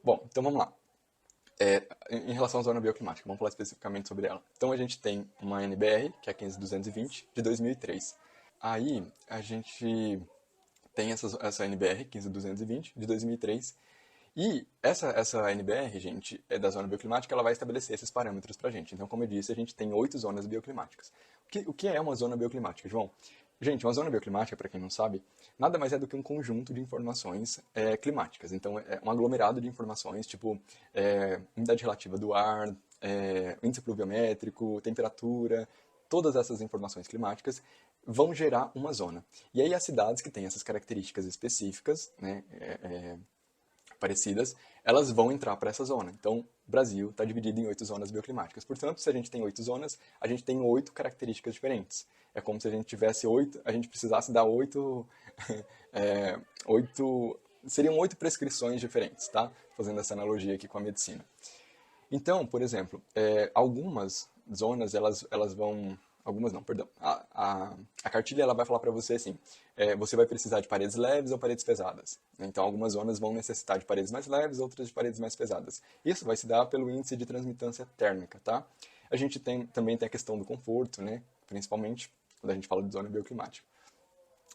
Bom, então vamos lá. Em relação à zona bioclimática, vamos falar especificamente sobre ela. Então a gente tem uma NBR, que é a 15220, de 2003. Aí a gente tem essa NBR 15220 de 2003. E essa NBR, gente, da zona bioclimática, ela vai estabelecer esses parâmetros para a gente. Então, como eu disse, a gente tem 8 zonas bioclimáticas. O que é uma zona bioclimática, João? Gente, uma zona bioclimática, para quem não sabe, nada mais é do que um conjunto de informações climáticas. Então, é um aglomerado de informações, tipo umidade relativa do ar, índice pluviométrico, temperatura, todas essas informações climáticas vão gerar uma zona. E aí as cidades que têm essas características específicas, né, parecidas, elas vão entrar para essa zona. Então, o Brasil está dividido em 8 zonas bioclimáticas. Portanto, se a gente tem 8 zonas, a gente tem 8 características diferentes. É como se a gente tivesse 8, a gente precisasse dar 8, 8 seriam 8 prescrições diferentes, tá? Fazendo essa analogia aqui com a medicina. Então, por exemplo, algumas zonas, elas vão... Algumas não, perdão. A cartilha ela vai falar para você assim, você vai precisar de paredes leves ou paredes pesadas. Então, algumas zonas vão necessitar de paredes mais leves, outras de paredes mais pesadas. Isso vai se dar pelo índice de transmitância térmica, tá? A gente também tem a questão do conforto, né? Principalmente quando a gente fala de zona bioclimática.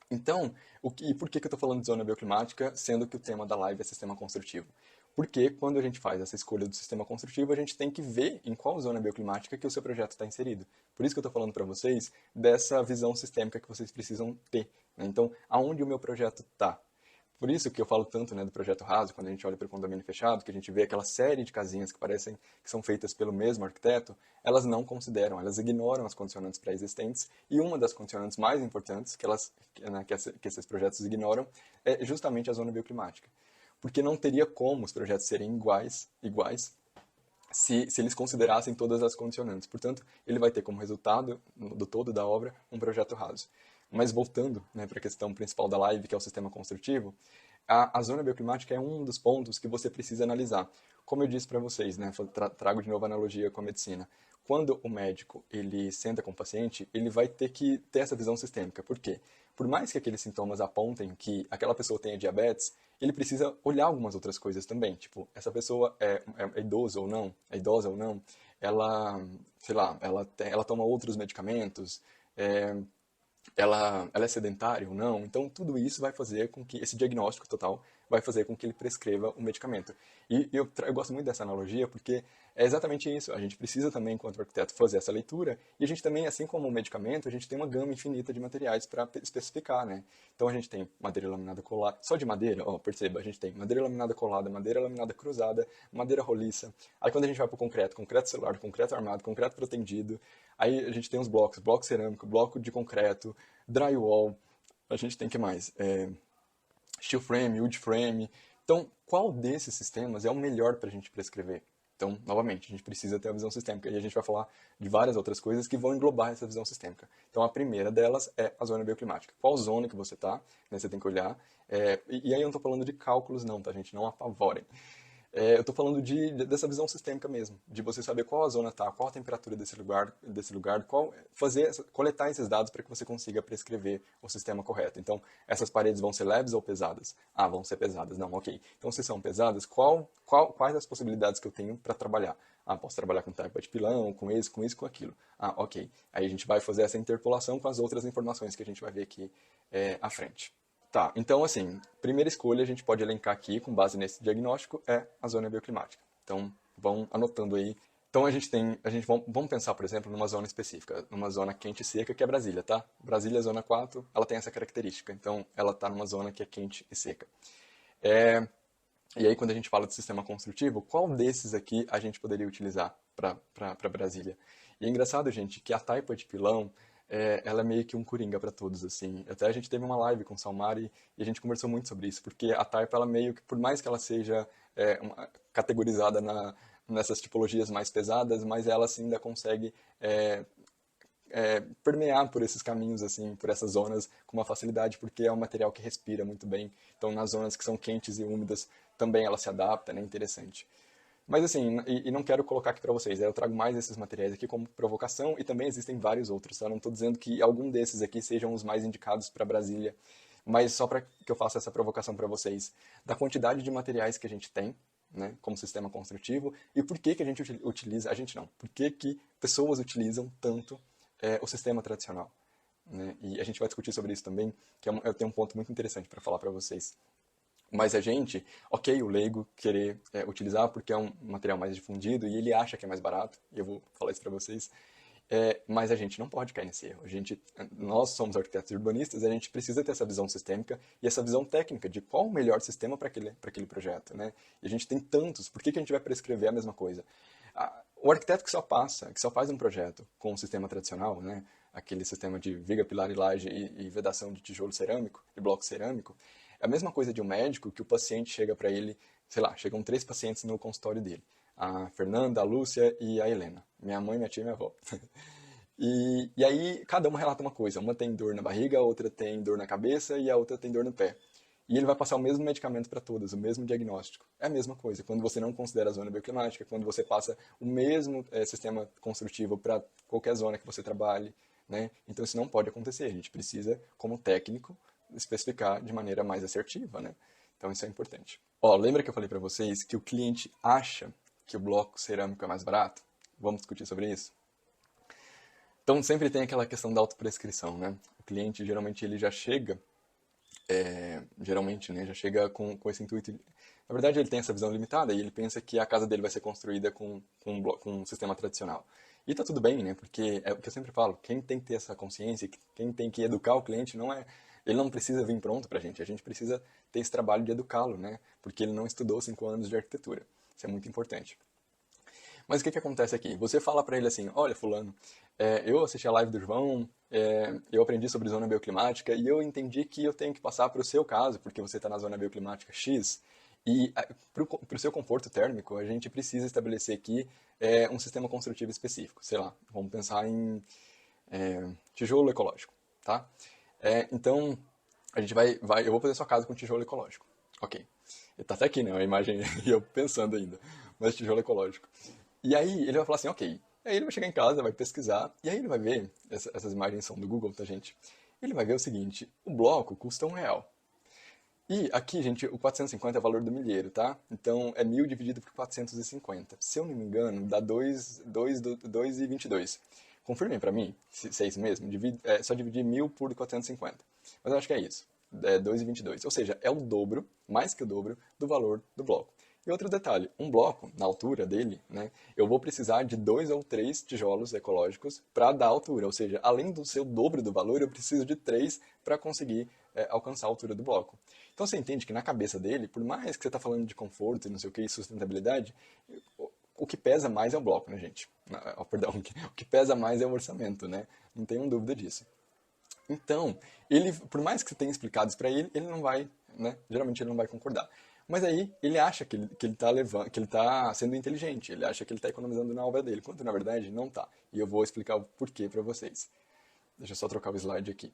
Então, e por que eu estou falando de zona bioclimática, sendo que o tema da live é sistema construtivo? Porque quando a gente faz essa escolha do sistema construtivo, a gente tem que ver em qual zona bioclimática que o seu projeto está inserido. Por isso que eu estou falando para vocês dessa visão sistêmica que vocês precisam ter. Né? Então, aonde o meu projeto está? Por isso que eu falo tanto, né, do projeto raso, quando a gente olha para o condomínio fechado, que a gente vê aquela série de casinhas que parecem que são feitas pelo mesmo arquiteto, elas não consideram, elas ignoram as condicionantes pré-existentes, e uma das condicionantes mais importantes que esses projetos ignoram é justamente a zona bioclimática. Porque não teria como os projetos serem iguais se eles considerassem todas as condicionantes. Portanto, ele vai ter como resultado, do todo da obra, um projeto raso. Mas voltando, né, para a questão principal da live, que é o sistema construtivo, a zona bioclimática é um dos pontos que você precisa analisar. Como eu disse para vocês, né, trago de novo a analogia com a medicina. Quando o médico ele senta com o paciente, ele vai ter que ter essa visão sistêmica. Por quê? Por mais que aqueles sintomas apontem que aquela pessoa tenha diabetes, ele precisa olhar algumas outras coisas também. Tipo, essa pessoa é idosa ou não? É idosa ou não? Ela, sei lá, ela toma outros medicamentos? Ela é sedentária ou não. Então, tudo isso vai fazer com que, esse diagnóstico total, vai fazer com que ele prescreva o medicamento. E eu gosto muito dessa analogia porque é exatamente isso. A gente precisa também, enquanto arquiteto, fazer essa leitura e a gente também, assim como o medicamento, a gente tem uma gama infinita de materiais para especificar, né? Então, a gente tem madeira laminada colada, só de madeira, ó, perceba, a gente tem madeira laminada colada, madeira laminada cruzada, madeira roliça. Aí, quando a gente vai para o concreto, concreto celular, concreto armado, concreto protendido, aí a gente tem os blocos, bloco cerâmico, bloco de concreto, drywall, a gente tem que mais? Steel frame, wood frame. Então, qual desses sistemas é o melhor para a gente prescrever? Então, novamente, a gente precisa ter a visão sistêmica. E a gente vai falar de várias outras coisas que vão englobar essa visão sistêmica. Então, a primeira delas é a zona bioclimática. Qual zona que você está? Né, você tem que olhar. E aí eu não estou falando de cálculos não, tá, gente? Não apavorem. Eu estou falando dessa visão sistêmica mesmo, de você saber qual a zona está, qual a temperatura desse lugar, coletar esses dados para que você consiga prescrever o sistema correto. Então, essas paredes vão ser leves ou pesadas? Ah, vão ser pesadas. Não, ok. Então, se são pesadas, quais as possibilidades que eu tenho para trabalhar? Ah, posso trabalhar com taipa de pilão, com isso, com aquilo. Ah, ok. Aí a gente vai fazer essa interpolação com as outras informações que a gente vai ver aqui à frente. Tá, então assim, primeira escolha a gente pode elencar aqui, com base nesse diagnóstico, é a zona bioclimática. Então, vão anotando aí. Então vamos pensar, por exemplo, numa zona específica, numa zona quente e seca, que é Brasília, tá? Brasília, zona 4, ela tem essa característica. Então, ela está numa zona que é quente e seca. E aí, quando a gente fala de sistema construtivo, qual desses aqui a gente poderia utilizar para Brasília? E é engraçado, gente, que a taipa de pilão, ela é meio que um coringa para todos, assim. Até a gente teve uma live com o Salmari e a gente conversou muito sobre isso, porque a taipa, ela meio que, por mais que ela seja categorizada nessas tipologias mais pesadas, mas ela assim, ainda consegue permear por esses caminhos, assim, por essas zonas com uma facilidade, porque é um material que respira muito bem. Então, nas zonas que são quentes e úmidas, também ela se adapta, né? Interessante. Mas assim, e não quero colocar aqui para vocês, eu trago mais esses materiais aqui como provocação e também existem vários outros, tá? Não estou dizendo que algum desses aqui sejam os mais indicados para Brasília, mas só para que eu faça essa provocação para vocês. Da quantidade de materiais que a gente tem, né, como sistema construtivo e por que que a gente utiliza, a gente não, por que que pessoas utilizam tanto o sistema tradicional, né? E a gente vai discutir sobre isso também, que eu tenho um ponto muito interessante para falar para vocês. Mas a gente, ok, o leigo querer utilizar porque é um material mais difundido e ele acha que é mais barato, e eu vou falar isso para vocês, mas a gente não pode cair nesse erro. Nós somos arquitetos urbanistas e a gente precisa ter essa visão sistêmica e essa visão técnica de qual o melhor sistema para aquele projeto, né? E a gente tem tantos, por que que a gente vai prescrever a mesma coisa? O arquiteto que só faz um projeto com o sistema tradicional, né? Aquele sistema de viga, pilar e laje e vedação de tijolo cerâmico, de bloco cerâmico, é a mesma coisa de um médico que o paciente chega para ele, sei lá, chegam 3 pacientes no consultório dele. A Fernanda, a Lúcia e a Helena. Minha mãe, minha tia e minha avó. E aí, cada uma relata uma coisa. Uma tem dor na barriga, a outra tem dor na cabeça e a outra tem dor no pé. E ele vai passar o mesmo medicamento para todas, o mesmo diagnóstico. É a mesma coisa. Quando você não considera a zona bioclimática, quando você passa o mesmo sistema construtivo para qualquer zona que você trabalhe, né? Então isso não pode acontecer. A gente precisa, como técnico, especificar de maneira mais assertiva, né? Então isso é importante. Ó, lembra que eu falei para vocês que o cliente acha que o bloco cerâmico é mais barato? Vamos discutir sobre isso? Então sempre tem aquela questão da autoprescrição, né? O cliente geralmente ele já chega, geralmente, né, já chega com esse intuito. Na verdade ele tem essa visão limitada e ele pensa que a casa dele vai ser construída com um sistema tradicional. E tá tudo bem, né? Porque é o que eu sempre falo, quem tem que ter essa consciência, quem tem que educar o cliente ele não precisa vir pronto pra gente, a gente precisa ter esse trabalho de educá-lo, né? Porque ele não estudou 5 anos de arquitetura. Isso é muito importante. Mas o que acontece aqui? Você fala para ele assim, olha fulano, eu assisti a live do João, eu aprendi sobre zona bioclimática e eu entendi que eu tenho que passar para o seu caso, porque você está na zona bioclimática X, e para o seu conforto térmico, a gente precisa estabelecer aqui um sistema construtivo específico. Sei lá, vamos pensar em tijolo ecológico, tá? Então, a gente eu vou fazer sua casa com tijolo ecológico. Ok. Tá até aqui, né? A imagem e eu pensando ainda. Mas tijolo ecológico. E aí ele vai falar assim, ok. Aí ele vai chegar em casa, vai pesquisar, e aí ele vai ver, essas imagens são do Google, tá, gente? Ele vai ver o seguinte, o bloco custa R$1. E aqui, gente, o 450 é o valor do milheiro, tá? Então, é 1.000 dividido por 450. Se eu não me engano, dá 2,22. Confirmem pra mim se é isso mesmo. Só dividir 1.000 por 450. Mas eu acho que é isso. É 2,22. Ou seja, é o dobro, mais que o dobro, do valor do bloco. E outro detalhe, um bloco, na altura dele, né, eu vou precisar de 2 ou 3 tijolos ecológicos para dar altura. Ou seja, além do seu dobro do valor, eu preciso de 3 para conseguir alcançar a altura do bloco. Então você entende que na cabeça dele, por mais que você está falando de conforto e não sei o que, e sustentabilidade, o que pesa mais é o bloco, né, gente? Perdão, o que pesa mais é o orçamento, né? Não tenham dúvida disso. Então, por mais que você tenha explicado isso para ele não vai, né? Geralmente ele não vai concordar. Mas aí ele acha que ele tá sendo inteligente, ele acha que ele está economizando na obra dele, quando na verdade não tá. E eu vou explicar o porquê para vocês. Deixa eu só trocar o slide aqui.